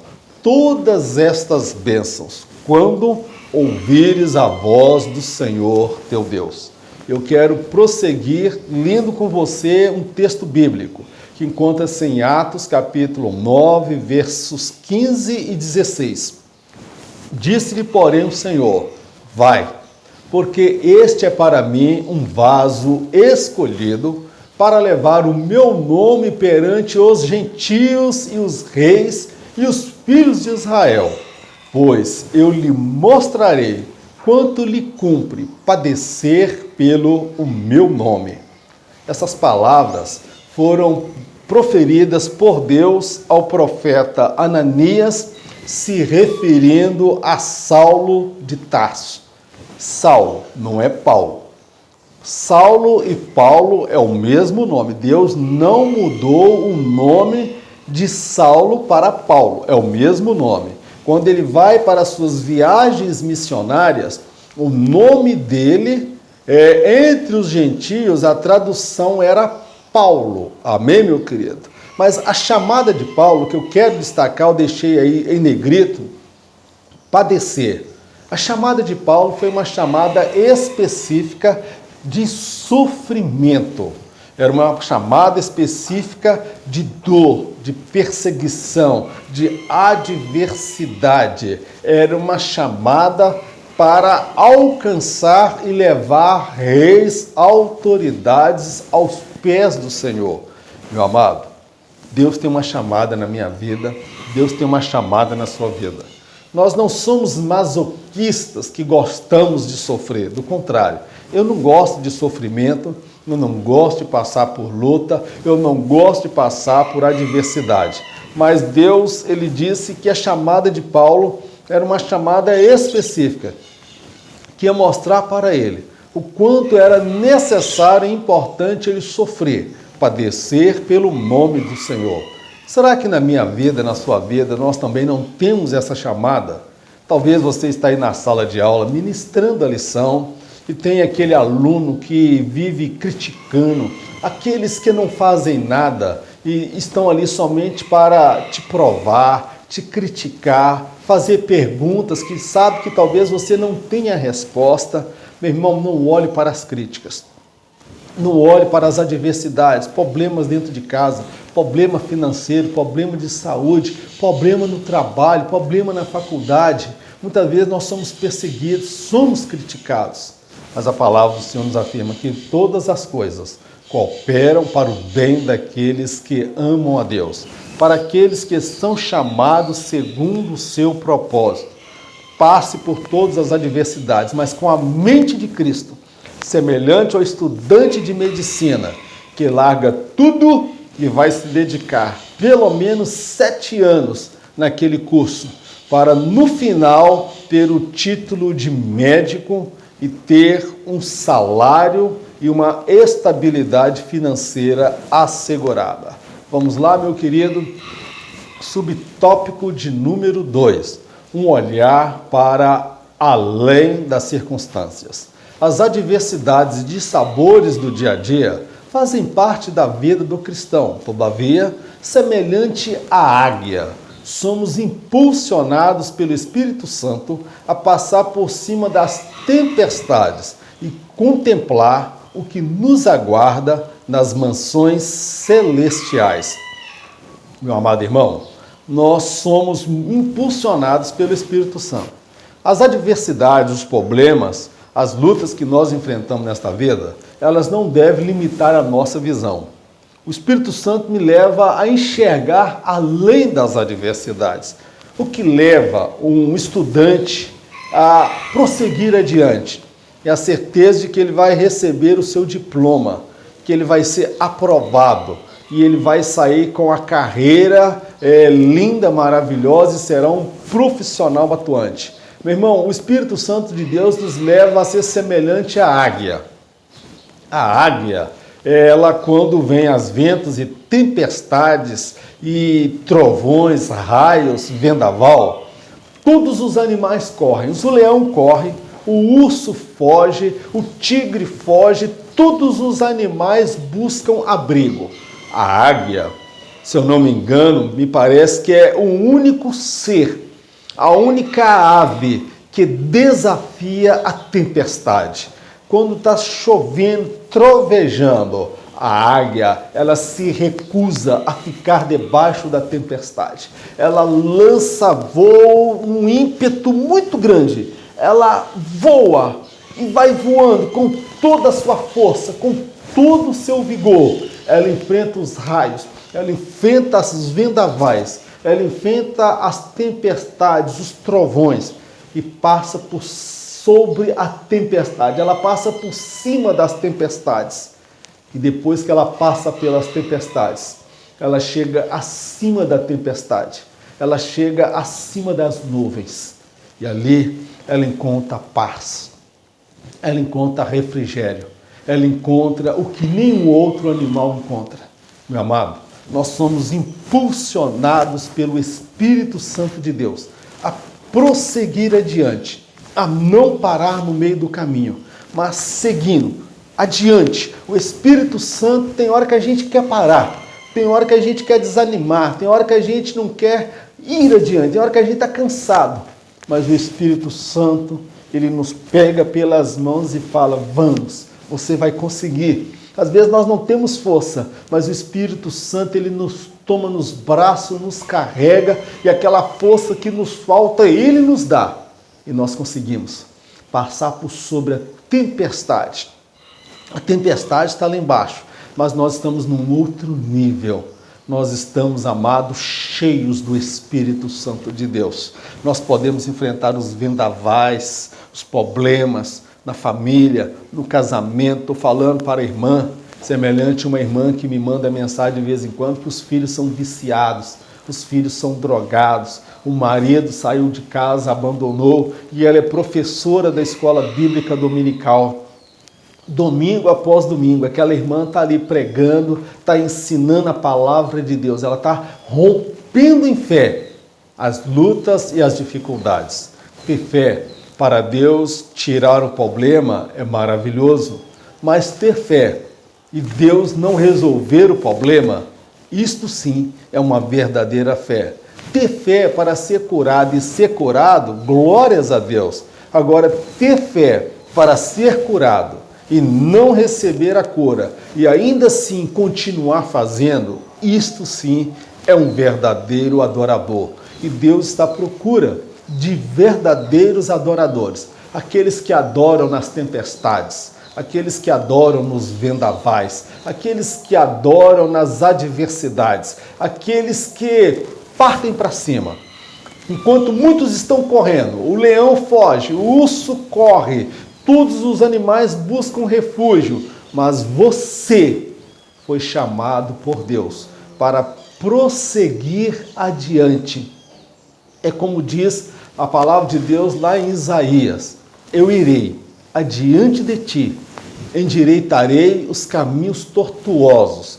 [SPEAKER 1] todas estas bênçãos, quando ouvires a voz do Senhor teu Deus". Eu quero prosseguir lendo com você um texto bíblico que encontra-se em Atos, capítulo 9, versos 15 e 16. Disse-lhe, porém, o Senhor: vai, porque este é para mim um vaso escolhido para levar o meu nome perante os gentios e os reis e os filhos de Israel, pois eu lhe mostrarei quanto lhe cumpre padecer pelo o meu nome. Essas palavras foram proferidas por Deus ao profeta Ananias, se referindo a Saulo de Tarso. Saulo não é Paulo. Saulo e Paulo é o mesmo nome. Deus não mudou o nome de Saulo para Paulo, é o mesmo nome. Quando ele vai para as suas viagens missionárias, o nome dele, entre os gentios, a tradução era Paulo. Amém, meu querido? Mas a chamada de Paulo, que eu quero destacar, eu deixei aí em negrito, padecer. A chamada de Paulo foi uma chamada específica de sofrimento. Era uma chamada específica de dor, de perseguição, de adversidade. Era uma chamada para alcançar e levar reis, autoridades aos pés do Senhor. Meu amado, Deus tem uma chamada na minha vida, Deus tem uma chamada na sua vida. Nós não somos masoquistas que gostamos de sofrer, do contrário. Eu não gosto de sofrimento, eu não gosto de passar por luta, eu não gosto de passar por adversidade. Mas Deus, ele disse que a chamada de Paulo era uma chamada específica, que ia mostrar para ele o quanto era necessário e importante ele sofrer, padecer pelo nome do Senhor. Será que na minha vida, na sua vida, nós também não temos essa chamada? Talvez você está aí na sala de aula ministrando a lição e tem aquele aluno que vive criticando, aqueles que não fazem nada e estão ali somente para te provar, te criticar, fazer perguntas que sabe que talvez você não tenha resposta. Meu irmão, não olhe para as críticas. Não olhe para as adversidades, problemas dentro de casa, problema financeiro, problema de saúde, problema no trabalho, problema na faculdade. Muitas vezes nós somos perseguidos, somos criticados. Mas a palavra do Senhor nos afirma que todas as coisas cooperam para o bem daqueles que amam a Deus, para aqueles que são chamados segundo o seu propósito. Passe por todas as adversidades, mas com a mente de Cristo, semelhante ao estudante de medicina, que larga tudo e vai se dedicar pelo menos 7 anos naquele curso, para no final ter o título de médico e ter um salário e uma estabilidade financeira assegurada. Vamos lá, meu querido? Subtópico de número 2. Um olhar para além das circunstâncias. As adversidades e dissabores do dia a dia fazem parte da vida do cristão. Todavia, semelhante à águia, somos impulsionados pelo Espírito Santo a passar por cima das tempestades e contemplar o que nos aguarda nas mansões celestiais. Meu amado irmão, nós somos impulsionados pelo Espírito Santo. As adversidades, os problemas, as lutas que nós enfrentamos nesta vida, elas não devem limitar a nossa visão. O Espírito Santo me leva a enxergar além das adversidades, o que leva um estudante a prosseguir adiante. É a certeza de que ele vai receber o seu diploma, que ele vai ser aprovado e ele vai sair com a carreira linda, maravilhosa e será um profissional atuante. Meu irmão, o Espírito Santo de Deus nos leva a ser semelhante à águia. A águia, ela quando vem as ventos e tempestades e trovões, raios, vendaval, todos os animais correm. O leão corre, o urso foge, o tigre foge, todos os animais buscam abrigo. A águia, se eu não me engano, me parece que é o único ser, a única ave que desafia a tempestade. Quando está chovendo, trovejando, a águia, ela se recusa a ficar debaixo da tempestade. Ela lança voo, um ímpeto muito grande. Ela voa e vai voando com toda a sua força, com todo o seu vigor. Ela enfrenta os raios, ela enfrenta os vendavais, ela enfrenta as tempestades, os trovões e passa por sobre a tempestade. Ela passa por cima das tempestades. E depois que ela passa pelas tempestades, ela chega acima da tempestade. Ela chega acima das nuvens. E ali ela encontra paz. Ela encontra refrigério. Ela encontra o que nenhum outro animal encontra. Meu amado, nós somos impulsionados pelo Espírito Santo de Deus a prosseguir adiante, a não parar no meio do caminho, mas seguindo adiante. O Espírito Santo tem hora que a gente quer parar, tem hora que a gente quer desanimar, tem hora que a gente não quer ir adiante, tem hora que a gente está cansado, mas o Espírito Santo, ele nos pega pelas mãos e fala: vamos, você vai conseguir. Às vezes nós não temos força, mas o Espírito Santo, ele nos toma nos braços, nos carrega, e aquela força que nos falta, ele nos dá. E nós conseguimos passar por sobre a tempestade. A tempestade está lá embaixo, mas nós estamos num outro nível. Nós estamos, amados, cheios do Espírito Santo de Deus. Nós podemos enfrentar os vendavais, os problemas na família, no casamento. Estou falando para a irmã, semelhante a uma irmã que me manda mensagem de vez em quando, que os filhos são viciados, os filhos são drogados, o marido saiu de casa, abandonou, e ela é professora da escola bíblica dominical. Domingo após domingo, aquela irmã está ali pregando, está ensinando a palavra de Deus, ela está rompendo em fé as lutas e as dificuldades. Ter fé para Deus tirar o problema é maravilhoso, mas ter fé e Deus não resolver o problema, isto sim é uma verdadeira fé. Ter fé para ser curado e ser curado, glórias a Deus. Agora, ter fé para ser curado e não receber a cura, e ainda assim continuar fazendo, isto sim é um verdadeiro adorador. E Deus está à procura de verdadeiros adoradores, aqueles que adoram nas tempestades, aqueles que adoram nos vendavais, aqueles que adoram nas adversidades, aqueles que partem para cima. Enquanto muitos estão correndo, o leão foge, o urso corre, todos os animais buscam refúgio, mas você foi chamado por Deus para prosseguir adiante. É como diz a palavra de Deus lá em Isaías: eu irei adiante de ti, endireitarei os caminhos tortuosos,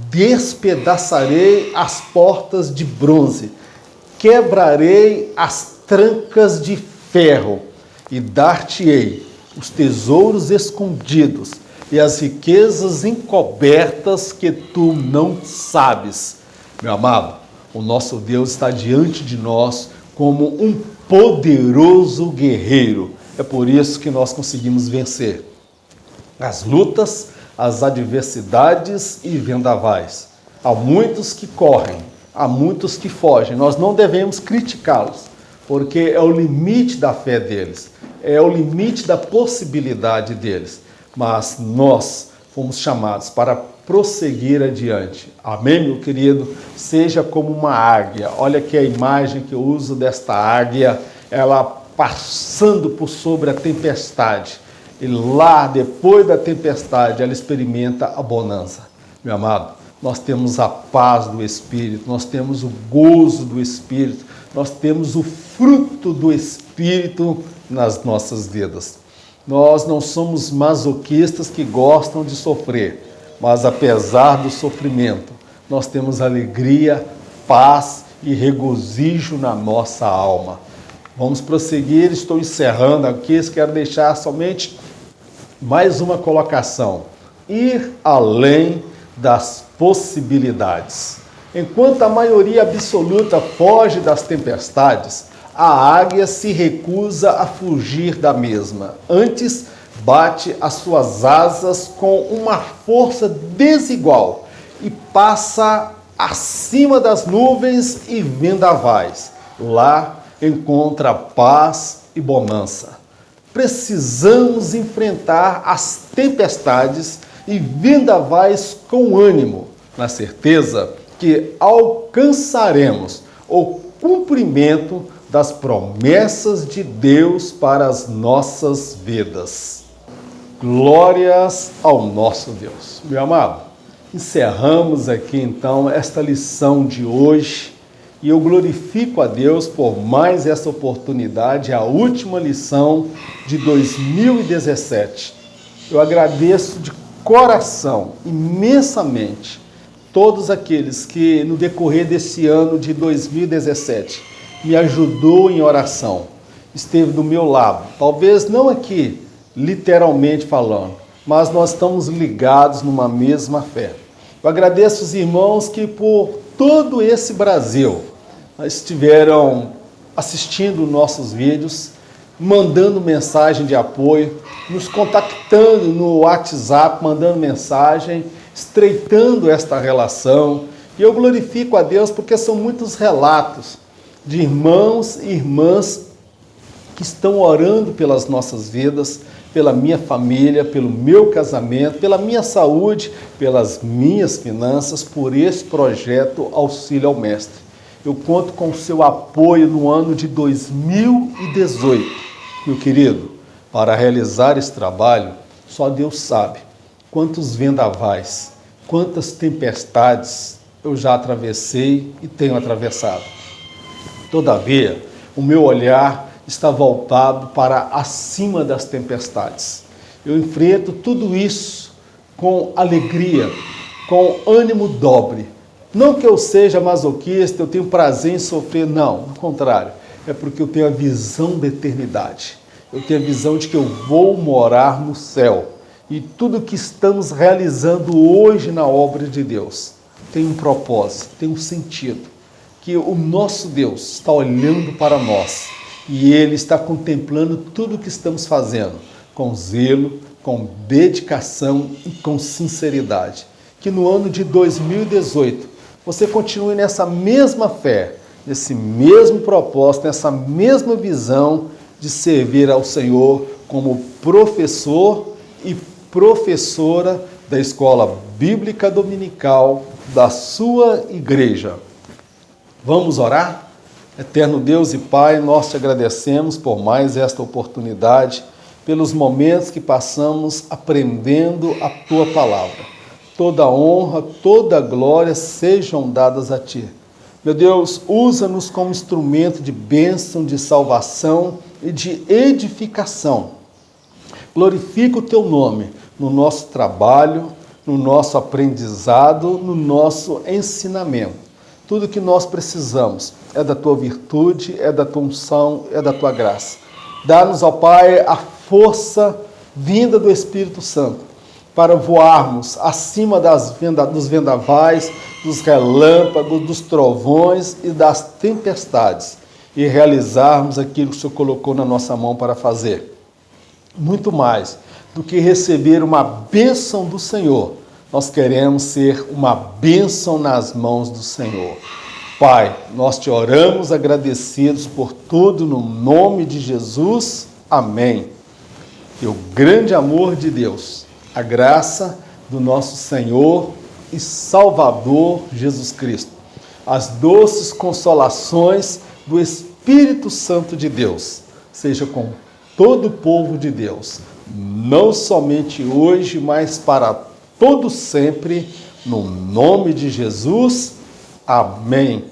[SPEAKER 1] despedaçarei as portas de bronze, quebrarei as trancas de ferro e dar-te-ei os tesouros escondidos, e as riquezas encobertas que tu não sabes. Meu amado, o nosso Deus está diante de nós como um poderoso guerreiro. É por isso que nós conseguimos vencer as lutas, as adversidades e vendavais. Há muitos que correm, há muitos que fogem. Nós não devemos criticá-los, porque é o limite da fé deles, é o limite da possibilidade deles. Mas nós fomos chamados para prosseguir adiante. Amém, meu querido? Seja como uma águia. Olha aqui a imagem que eu uso desta águia, ela passando por sobre a tempestade. E lá, depois da tempestade, ela experimenta a bonança. Meu amado, nós temos a paz do Espírito, nós temos o gozo do Espírito, nós temos o fruto do Espírito nas nossas vidas. Nós não somos masoquistas que gostam de sofrer, mas apesar do sofrimento, nós temos alegria, paz e regozijo na nossa alma. Vamos prosseguir, estou encerrando aqui, quero deixar somente mais uma colocação: ir além das possibilidades. Enquanto a maioria absoluta foge das tempestades, a águia se recusa a fugir da mesma. Antes, bate as suas asas com uma força desigual e passa acima das nuvens e vendavais. Lá encontra paz e bonança. Precisamos enfrentar as tempestades e vendavais com ânimo, na certeza que alcançaremos o cumprimento das promessas de Deus para as nossas vidas. Glórias ao nosso Deus. Meu amado, encerramos aqui então esta lição de hoje e eu glorifico a Deus por mais essa oportunidade, a última lição de 2017. Eu agradeço de coração, imensamente, todos aqueles que no decorrer desse ano de 2017 me ajudou em oração, esteve do meu lado, talvez não aqui, literalmente falando, mas nós estamos ligados numa mesma fé. Eu agradeço os irmãos que por todo esse Brasil estiveram assistindo nossos vídeos, mandando mensagem de apoio, nos contactando no WhatsApp, mandando mensagem, estreitando esta relação. E eu glorifico a Deus porque são muitos relatos de irmãos e irmãs que estão orando pelas nossas vidas, pela minha família, pelo meu casamento, pela minha saúde, pelas minhas finanças, por esse projeto Auxílio ao Mestre. Eu conto com o seu apoio no ano de 2018, meu querido. Para realizar esse trabalho, só Deus sabe quantos vendavais, quantas tempestades eu já atravessei e tenho atravessado. Todavia, o meu olhar está voltado para acima das tempestades. Eu enfrento tudo isso com alegria, com ânimo dobre. Não que eu seja masoquista, eu tenho prazer em sofrer, não, ao contrário. É porque eu tenho a visão da eternidade. Eu tenho a visão de que eu vou morar no céu. E tudo que estamos realizando hoje na obra de Deus tem um propósito, tem um sentido. Que o nosso Deus está olhando para nós e Ele está contemplando tudo o que estamos fazendo com zelo, com dedicação e com sinceridade. Que no ano de 2018 você continue nessa mesma fé, nesse mesmo propósito, nessa mesma visão de servir ao Senhor como professor e professora da Escola Bíblica Dominical da sua igreja. Vamos orar? Eterno Deus e Pai, nós te agradecemos por mais esta oportunidade, pelos momentos que passamos aprendendo a Tua Palavra. Toda honra, toda glória sejam dadas a Ti. Meu Deus, usa-nos como instrumento de bênção, de salvação e de edificação. Glorifica o Teu nome no nosso trabalho, no nosso aprendizado, no nosso ensinamento. Tudo que nós precisamos é da Tua virtude, é da Tua unção, é da Tua graça. Dá-nos, ó Pai, a força vinda do Espírito Santo, para voarmos acima dos vendavais, dos relâmpagos, dos trovões e das tempestades e realizarmos aquilo que o Senhor colocou na nossa mão para fazer. Muito mais do que receber uma bênção do Senhor, nós queremos ser uma bênção nas mãos do Senhor. Pai, nós te oramos agradecidos por tudo no nome de Jesus. Amém. E o grande amor de Deus, a graça do nosso Senhor e Salvador Jesus Cristo, as doces consolações do Espírito Santo de Deus, seja com todo o povo de Deus, não somente hoje, mas para todo sempre, no nome de Jesus. Amém.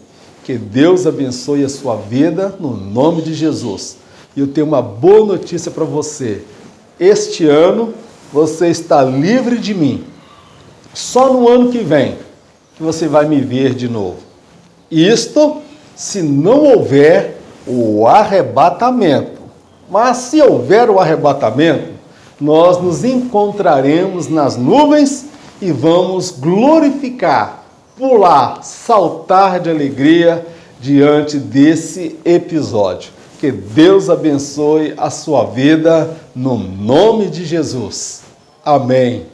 [SPEAKER 1] Que Deus abençoe a sua vida, no nome de Jesus. E eu tenho uma boa notícia para você. Este ano, você está livre de mim. Só no ano que vem, que você vai me ver de novo. Isto, se não houver o arrebatamento. Mas se houver o arrebatamento, nós nos encontraremos nas nuvens e vamos glorificar, pular, saltar de alegria diante desse episódio. Que Deus abençoe a sua vida no nome de Jesus. Amém.